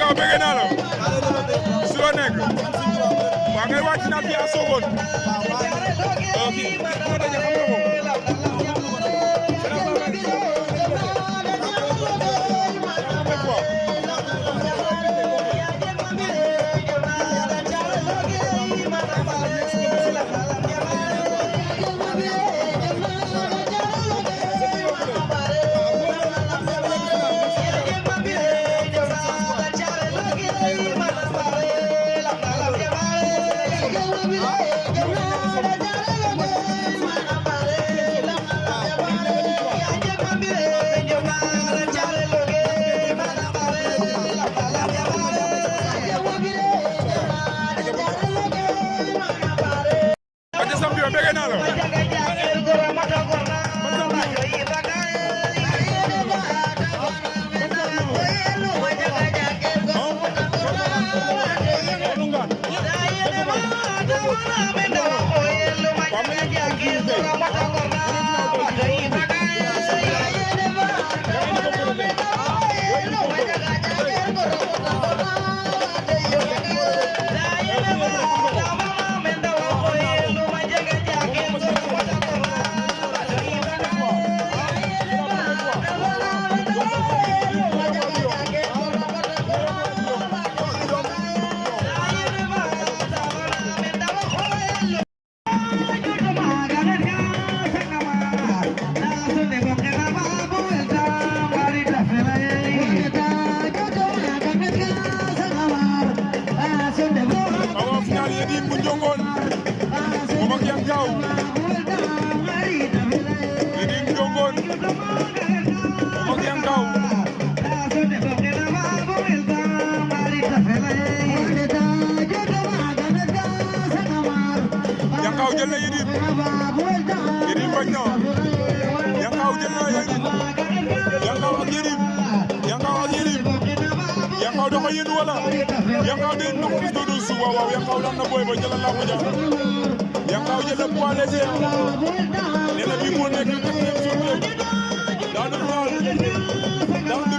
Yankaw bëgg naa la si loo nekk waa ngay wàcc na fi à Sokone ok ko daje xam nga ko Yankaw jël na Yérim bañ na Yankaw jël na Yérim Yankaw ak Yérim Yankaw da ko yéen wala Yankaw de na ko do su waaw Yankaw daan na boy ba jëlal la ko ja Yankaw jël na poids léger nee na bi moo nekk 4e journée dans le